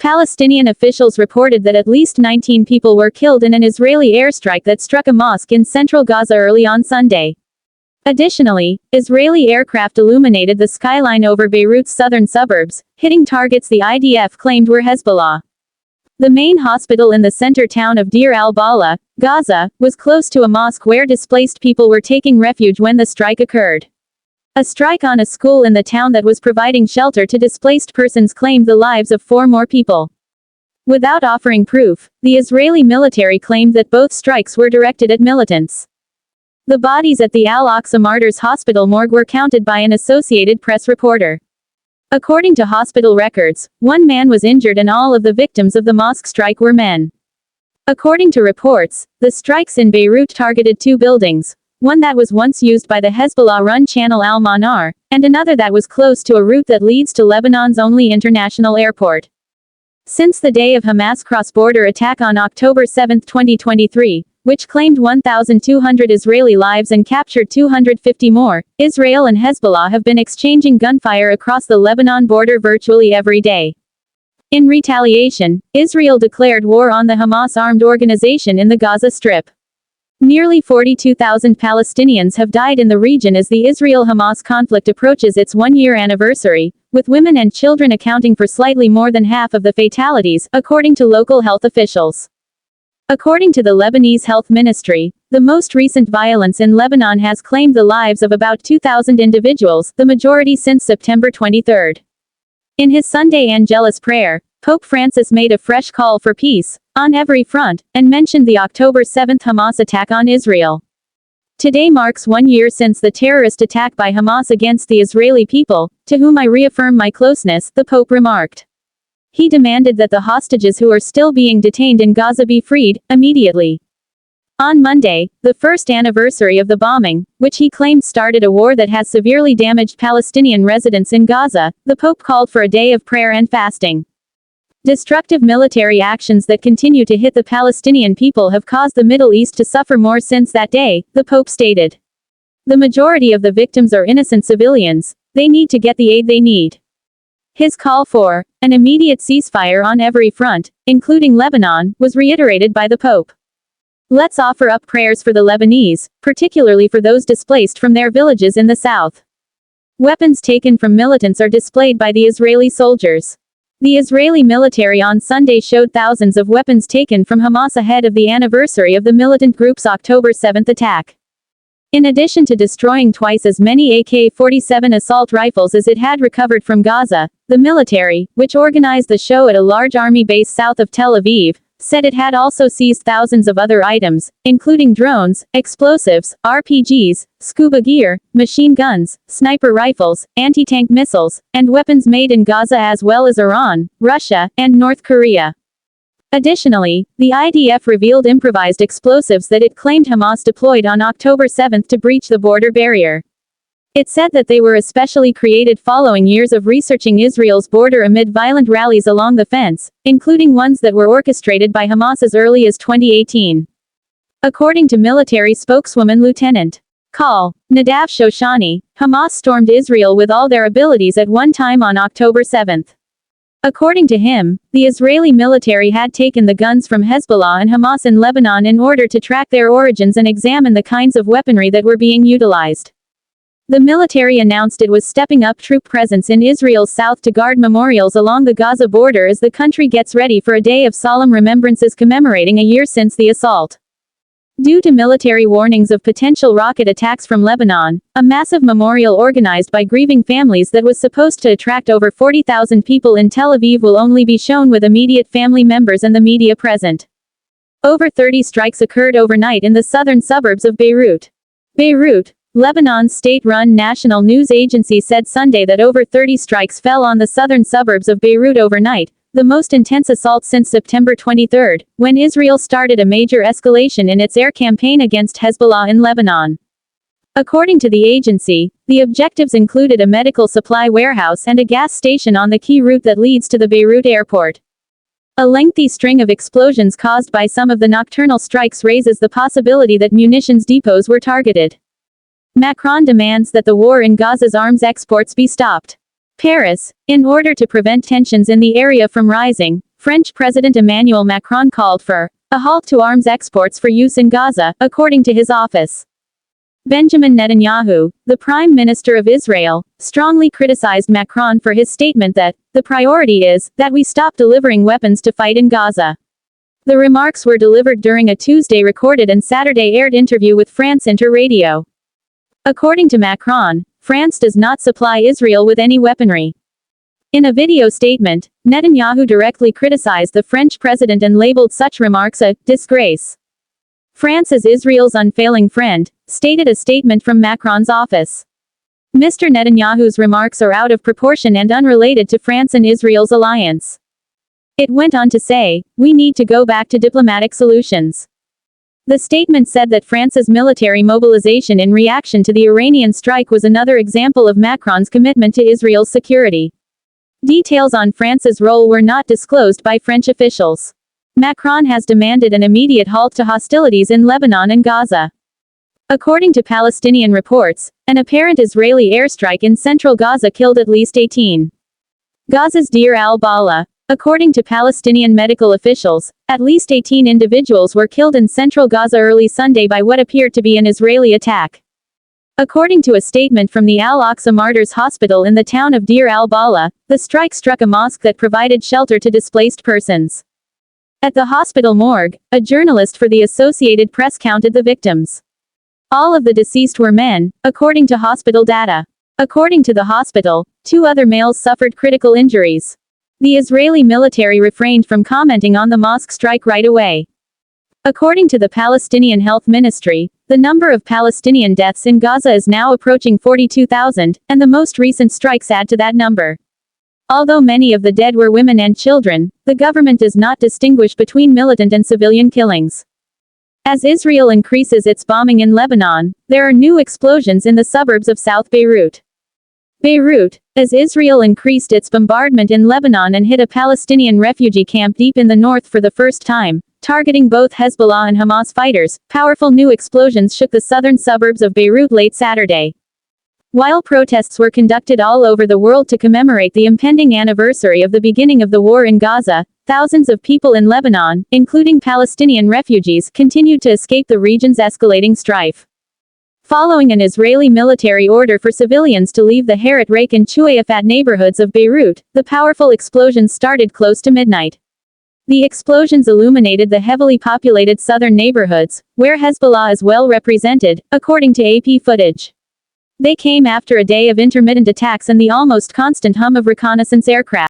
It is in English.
Palestinian officials reported that at least 19 people were killed in an Israeli airstrike that struck a mosque in central Gaza early on Sunday. Additionally, Israeli aircraft illuminated the skyline over Beirut's southern suburbs, hitting targets the IDF claimed were Hezbollah. The main hospital in the center town of Deir al-Balah, Gaza, was close to a mosque where displaced people were taking refuge when the strike occurred. A strike on a school in the town that was providing shelter to displaced persons claimed the lives of 4 more people. Without offering proof, the Israeli military claimed that both strikes were directed at militants. The bodies at the Al-Aqsa Martyrs Hospital morgue were counted by an Associated Press reporter. According to hospital records, 1 man was injured and all of the victims of the mosque strike were men. According to reports, the strikes in Beirut targeted 2 buildings, one that was once used by the Hezbollah-run Channel al-Manar, and another that was close to a route that leads to Lebanon's only international airport. Since the day of Hamas' cross-border attack on October 7, 2023, which claimed 1,200 Israeli lives and captured 250 more, Israel and Hezbollah have been exchanging gunfire across the Lebanon border virtually every day. In retaliation, Israel declared war on the Hamas armed organization in the Gaza Strip. Nearly 42,000 Palestinians have died in the region as the Israel-Hamas conflict approaches its 1-year anniversary, with women and children accounting for slightly more than half of the fatalities, according to local health officials. According to the Lebanese Health Ministry, the most recent violence in Lebanon has claimed the lives of about 2,000 individuals, the majority since September 23. In his Sunday Angelus prayer, Pope Francis made a fresh call for peace, on every front, and mentioned the October 7 Hamas attack on Israel. Today marks 1 year since the terrorist attack by Hamas against the Israeli people, to whom I reaffirm my closeness, the Pope remarked. He demanded that the hostages who are still being detained in Gaza be freed, immediately. On Monday, the first anniversary of the bombing, which he claimed started a war that has severely damaged Palestinian residents in Gaza, the Pope called for a day of prayer and fasting. Destructive military actions that continue to hit the Palestinian people have caused the Middle East to suffer more since that day, the Pope stated. The majority of the victims are innocent civilians. They need to get the aid they need. His call for an immediate ceasefire on every front, including Lebanon, was reiterated by the Pope. Let's offer up prayers for the Lebanese, particularly for those displaced from their villages in the south. Weapons taken from militants are displayed by the Israeli soldiers. The Israeli military on Sunday showed thousands of weapons taken from Hamas ahead of the anniversary of the militant group's October 7 attack. In addition to destroying twice as many AK-47 assault rifles as it had recovered from Gaza, the military, which organized the show at a large army base south of Tel Aviv, said it had also seized thousands of other items, including drones, explosives, RPGs, scuba gear, machine guns, sniper rifles, anti-tank missiles, and weapons made in Gaza as well as Iran, Russia, and North Korea. Additionally, the IDF revealed improvised explosives that it claimed Hamas deployed on October 7 to breach the border barrier. It said that they were especially created following years of researching Israel's border amid violent rallies along the fence, including ones that were orchestrated by Hamas as early as 2018. According to military spokeswoman Lieutenant Col. Nadav Shoshani, Hamas stormed Israel with all their abilities at one time on October 7. According to him, the Israeli military had taken the guns from Hezbollah and Hamas in Lebanon in order to track their origins and examine the kinds of weaponry that were being utilized. The military announced it was stepping up troop presence in Israel's south to guard memorials along the Gaza border as the country gets ready for a day of solemn remembrances commemorating a year since the assault. Due to military warnings of potential rocket attacks from Lebanon, a massive memorial organized by grieving families that was supposed to attract over 40,000 people in Tel Aviv will only be shown with immediate family members and the media present. Over 30 strikes occurred overnight in the southern suburbs of Beirut. Beirut, Lebanon's state-run national news agency said Sunday that over 30 strikes fell on the southern suburbs of Beirut overnight, the most intense assault since September 23, when Israel started a major escalation in its air campaign against Hezbollah in Lebanon. According to the agency, the objectives included a medical supply warehouse and a gas station on the key route that leads to the Beirut airport. A lengthy string of explosions caused by some of the nocturnal strikes raises the possibility that munitions depots were targeted. Macron demands that the war in Gaza's arms exports be stopped. Paris, in order to prevent tensions in the area from rising, French President Emmanuel Macron called for a halt to arms exports for use in Gaza, according to his office. Benjamin Netanyahu, the Prime Minister of Israel, strongly criticized Macron for his statement that the priority is that we stop delivering weapons to fight in Gaza. The remarks were delivered during a Tuesday recorded and Saturday aired interview with France Inter Radio. According to Macron, France does not supply Israel with any weaponry. In a video statement, Netanyahu directly criticized the French president and labeled such remarks a disgrace. France is Israel's unfailing friend, stated a statement from Macron's office. Mr. Netanyahu's remarks are out of proportion and unrelated to France and Israel's alliance. It went on to say, we need to go back to diplomatic solutions. The statement said that France's military mobilization in reaction to the Iranian strike was another example of Macron's commitment to Israel's security. Details on France's role were not disclosed by French officials. Macron has demanded an immediate halt to hostilities in Lebanon and Gaza. According to Palestinian reports, an apparent Israeli airstrike in central Gaza killed at least 18. Gaza's Deir al-Balah. According to Palestinian medical officials, at least 18 individuals were killed in central Gaza early Sunday by what appeared to be an Israeli attack. According to a statement from the Al-Aqsa Martyrs Hospital in the town of Deir al-Balah, the strike struck a mosque that provided shelter to displaced persons. At the hospital morgue, a journalist for the Associated Press counted the victims. All of the deceased were men, according to hospital data. According to the hospital, 2 other males suffered critical injuries. The Israeli military refrained from commenting on the mosque strike right away. According to the Palestinian Health Ministry, the number of Palestinian deaths in Gaza is now approaching 42,000, and the most recent strikes add to that number. Although many of the dead were women and children, the government does not distinguish between militant and civilian killings. As Israel increases its bombing in Lebanon, there are new explosions in the suburbs of South Beirut. Beirut, as Israel increased its bombardment in Lebanon and hit a Palestinian refugee camp deep in the north for the first time, targeting both Hezbollah and Hamas fighters, powerful new explosions shook the southern suburbs of Beirut late Saturday. While protests were conducted all over the world to commemorate the impending anniversary of the beginning of the war in Gaza, thousands of people in Lebanon, including Palestinian refugees, continued to escape the region's escalating strife. Following an Israeli military order for civilians to leave the Harat Reik and Chuayafat neighborhoods of Beirut, the powerful explosions started close to midnight. The explosions illuminated the heavily populated southern neighborhoods, where Hezbollah is well represented, according to AP footage. They came after a day of intermittent attacks and the almost constant hum of reconnaissance aircraft.